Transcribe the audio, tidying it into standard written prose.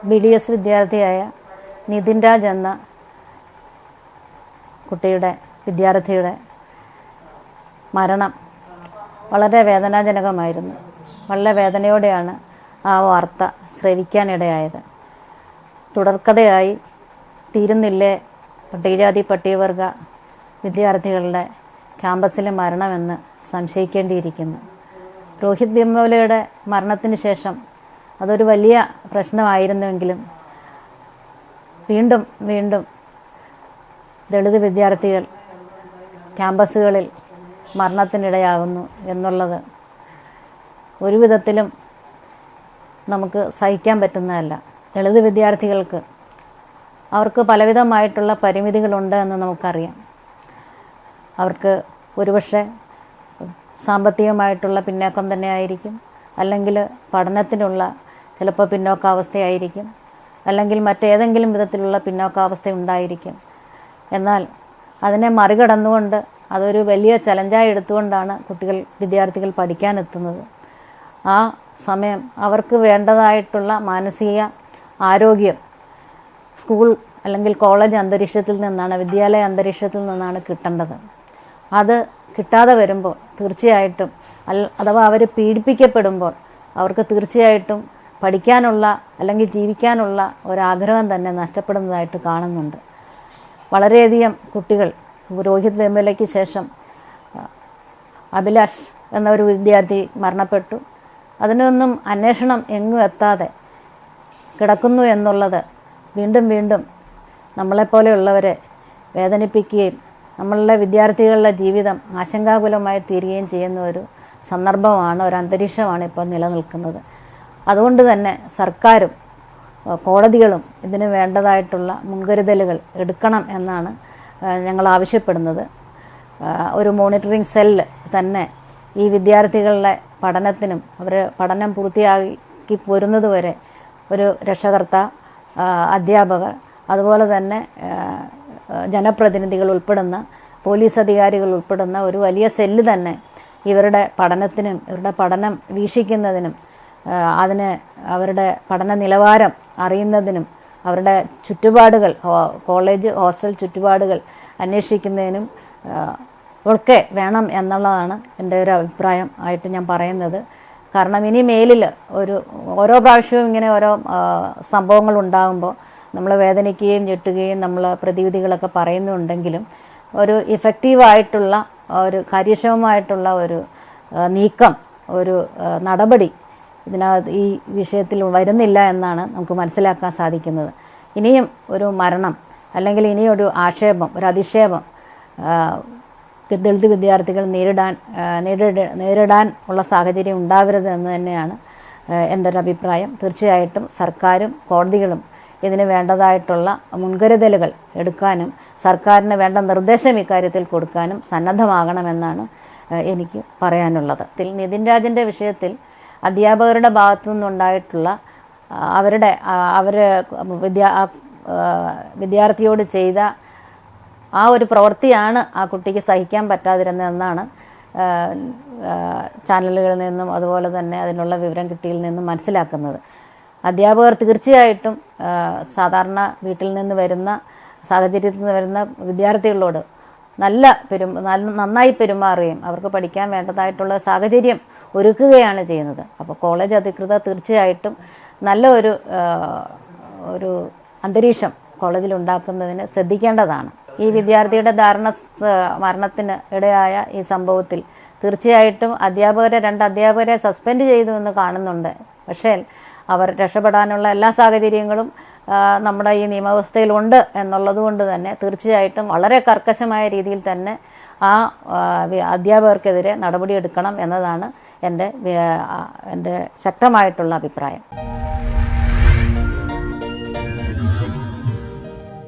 BDS വിദ്യാർത്ഥിയായ നിതിൻ രാജ് എന്ന വിദ്യാർത്ഥിയുടെ മരണം വളരെ വേദനാജനകമായിരുന്നു. വളരെ വേദനയോടെയാണ് ആ വാർത്ത ശ്രവിക്കാനിടയായത്. തുടർക്കഥയായി തീരുന്നില്ലേ പട്ടികജാതി പട്ടികവർഗ വിദ്യാർത്ഥികളുടെ ക്യാമ്പസിലെ മരണമെന്ന് സംശയിക്കേണ്ടിയിരിക്കുന്നു. രോഹിത് വെമുലയുടെ മരണത്തിന് ശേഷം അതൊരു വലിയ പ്രശ്നമായിരുന്നുവെങ്കിലും വീണ്ടും വീണ്ടും ദളിത് വിദ്യാർത്ഥികൾ ക്യാമ്പസുകളിൽ മരണത്തിനിടയാകുന്നു എന്നുള്ളത് ഒരു വിധത്തിലും നമുക്ക് സഹിക്കാൻ പറ്റുന്നതല്ല. ദളിത് വിദ്യാർത്ഥികൾക്ക് അവർക്ക് പലവിധമായിട്ടുള്ള പരിമിതികളുണ്ട് എന്ന് നമുക്കറിയാം. അവർക്ക് ഒരുപക്ഷെ സാമ്പത്തികമായിട്ടുള്ള പിന്നോക്കം തന്നെ ആയിരിക്കും, അല്ലെങ്കിൽ പഠനത്തിനുള്ള ചിലപ്പോൾ പിന്നോക്കാവസ്ഥയായിരിക്കും, അല്ലെങ്കിൽ മറ്റേതെങ്കിലും വിധത്തിലുള്ള പിന്നോക്കാവസ്ഥ ഉണ്ടായിരിക്കും. എന്നാൽ അതിനെ മറികടന്നുകൊണ്ട് അതൊരു വലിയ ചലഞ്ചായി എടുത്തുകൊണ്ടാണ് വിദ്യാർത്ഥികൾ പഠിക്കാനെത്തുന്നത്. ആ സമയം അവർക്ക് വേണ്ടതായിട്ടുള്ള മാനസിക ആരോഗ്യം സ്കൂൾ അല്ലെങ്കിൽ കോളേജ് അന്തരീക്ഷത്തിൽ നിന്നാണ്, വിദ്യാലയ അന്തരീക്ഷത്തിൽ നിന്നാണ് കിട്ടേണ്ടത്. അത് കിട്ടാതെ വരുമ്പോൾ തീർച്ചയായിട്ടും അഥവാ അവർ പീഡിപ്പിക്കപ്പെടുമ്പോൾ അവർക്ക് തീർച്ചയായിട്ടും പഠിക്കാനുള്ള അല്ലെങ്കിൽ ജീവിക്കാനുള്ള ഒരാഗ്രഹം തന്നെ നഷ്ടപ്പെടുന്നതായിട്ട് കാണുന്നുണ്ട്. വളരെയധികം കുട്ടികൾ രോഹിത് വെമുലയ്ക്ക് ശേഷം അഭിലാഷ് എന്ന ഒരു വിദ്യാർത്ഥി മരണപ്പെട്ടു. അതിനൊന്നും അന്വേഷണം എങ്ങും എത്താതെ കിടക്കുന്നു എന്നുള്ളത് വീണ്ടും വീണ്ടും നമ്മളെപ്പോലെയുള്ളവരെ വേദനിപ്പിക്കുകയും നമ്മളുടെ വിദ്യാർത്ഥികളുടെ ജീവിതം ആശങ്കാകുലമായി തീരുകയും ചെയ്യുന്ന ഒരു സന്ദർഭമാണ്, ഒരു അന്തരീക്ഷമാണ് ഇപ്പോൾ നിലനിൽക്കുന്നത്. അതുകൊണ്ട് തന്നെ സർക്കാരും കോടതികളും ഇതിന് വേണ്ടതായിട്ടുള്ള മുൻകരുതലുകൾ എടുക്കണം എന്നാണ് ഞങ്ങൾ ആവശ്യപ്പെടുന്നത്. ഒരു മോണിറ്ററിംഗ് സെല്ല് തന്നെ ഈ വിദ്യാർത്ഥികളുടെ പഠനത്തിനും അവർ പഠനം പൂർത്തിയാക്കി പോരുന്നതുവരെ ഒരു രക്ഷകർത്ത, അധ്യാപകർ, അതുപോലെ തന്നെ ജനപ്രതിനിധികൾ ഉൾപ്പെടുന്ന പോലീസ് അധികാരികൾ ഉൾപ്പെടുന്ന ഒരു വലിയ സെല്ല് തന്നെ ഇവരുടെ പഠനത്തിനും ഇവരുടെ പഠനം വീക്ഷിക്കുന്നതിനും അവരുടെ പഠന നിലവാരം അറിയുന്നതിനും അവരുടെ ചുറ്റുപാടുകൾ, കോളേജ് ഹോസ്റ്റൽ ചുറ്റുപാടുകൾ അന്വേഷിക്കുന്നതിനും ഒക്കെ വേണം എന്നുള്ളതാണ് എൻ്റെ ഒരു അഭിപ്രായം ആയിട്ട് ഞാൻ പറയുന്നത്. കാരണം ഇനി മേലിൽ ഓരോ പ്രാവശ്യവും ഇങ്ങനെ ഓരോ സംഭവങ്ങൾ ഉണ്ടാകുമ്പോൾ നമ്മൾ വേദനിക്കുകയും ഞെട്ടുകയും നമ്മൾ പ്രതിവിധികളൊക്കെ പറയുന്നുണ്ടെങ്കിലും ഒരു ഇഫക്റ്റീവായിട്ടുള്ള ഒരു കാര്യക്ഷമമായിട്ടുള്ള ഒരു നീക്കം, ഒരു നടപടി ഈ വിഷയത്തിൽ വരുന്നില്ല എന്നാണ് നമുക്ക് മനസ്സിലാക്കാൻ സാധിക്കുന്നത്. ഇനിയും ഒരു മരണം അല്ലെങ്കിൽ ഇനിയൊരു ആക്ഷേപം, ഒരു അധിക്ഷേപം ദളിത് വിദ്യാർത്ഥികൾ നേരിടാൻ ഉള്ള സാഹചര്യം ഉണ്ടാവരുത് എന്ന് തന്നെയാണ് എൻ്റെ ഒരു അഭിപ്രായം. തീർച്ചയായിട്ടും സർക്കാരും കോടതികളും ഇതിന് വേണ്ടതായിട്ടുള്ള മുൻകരുതലുകൾ എടുക്കാനും സർക്കാരിന് വേണ്ട നിർദ്ദേശം ഇക്കാര്യത്തിൽ കൊടുക്കാനും സന്നദ്ധമാകണമെന്നാണ് എനിക്ക് പറയാനുള്ളത്. നിതിൻ രാജിൻ്റെ വിഷയത്തിൽ അധ്യാപകരുടെ ഭാഗത്തു നിന്നുണ്ടായിട്ടുള്ള വിദ്യാർത്ഥിയോട് ചെയ്ത ആ ഒരു പ്രവൃത്തിയാണ് ആ കുട്ടിക്ക് സഹിക്കാൻ പറ്റാതിരുന്നതെന്നാണ് ചാനലുകളിൽ നിന്നും അതുപോലെ തന്നെ അതിനുള്ള വിവരം കിട്ടിയിൽ നിന്നും മനസ്സിലാക്കുന്നത്. അധ്യാപകർ തീർച്ചയായിട്ടും സാധാരണ വീട്ടിൽ നിന്ന് വരുന്ന സാഹചര്യത്തിൽ നിന്ന് വരുന്ന വിദ്യാർത്ഥികളോട് നന്നായി പെരുമാറുകയും അവർക്ക് പഠിക്കാൻ വേണ്ടതായിട്ടുള്ള സാഹചര്യം ഒരുക്കുകയാണ് ചെയ്യുന്നത്. അപ്പോൾ കോളേജ് അധികൃതർ തീർച്ചയായിട്ടും നല്ല ഒരു അന്തരീക്ഷം കോളേജിൽ ഉണ്ടാക്കുന്നതിന് ശ്രദ്ധിക്കേണ്ടതാണ്. ഈ വിദ്യാർത്ഥിയുടെ മരണത്തിന് ഇടയായ ഈ സംഭവത്തിൽ തീർച്ചയായിട്ടും രണ്ട് അധ്യാപകരെ സസ്പെൻഡ് ചെയ്തു എന്ന് കാണുന്നുണ്ട്. പക്ഷേ അവർ രക്ഷപ്പെടാനുള്ള എല്ലാ സാഹചര്യങ്ങളും നമ്മുടെ ഈ നിയമവ്യവസ്ഥയിലുണ്ട് എന്നുള്ളത് കൊണ്ട് തന്നെ തീർച്ചയായിട്ടും വളരെ കർക്കശമായ രീതിയിൽ തന്നെ ആ അധ്യാപകർക്കെതിരെ നടപടിയെടുക്കണം എന്നതാണ് എൻ്റെ ശക്തമായിട്ടുള്ള അഭിപ്രായം.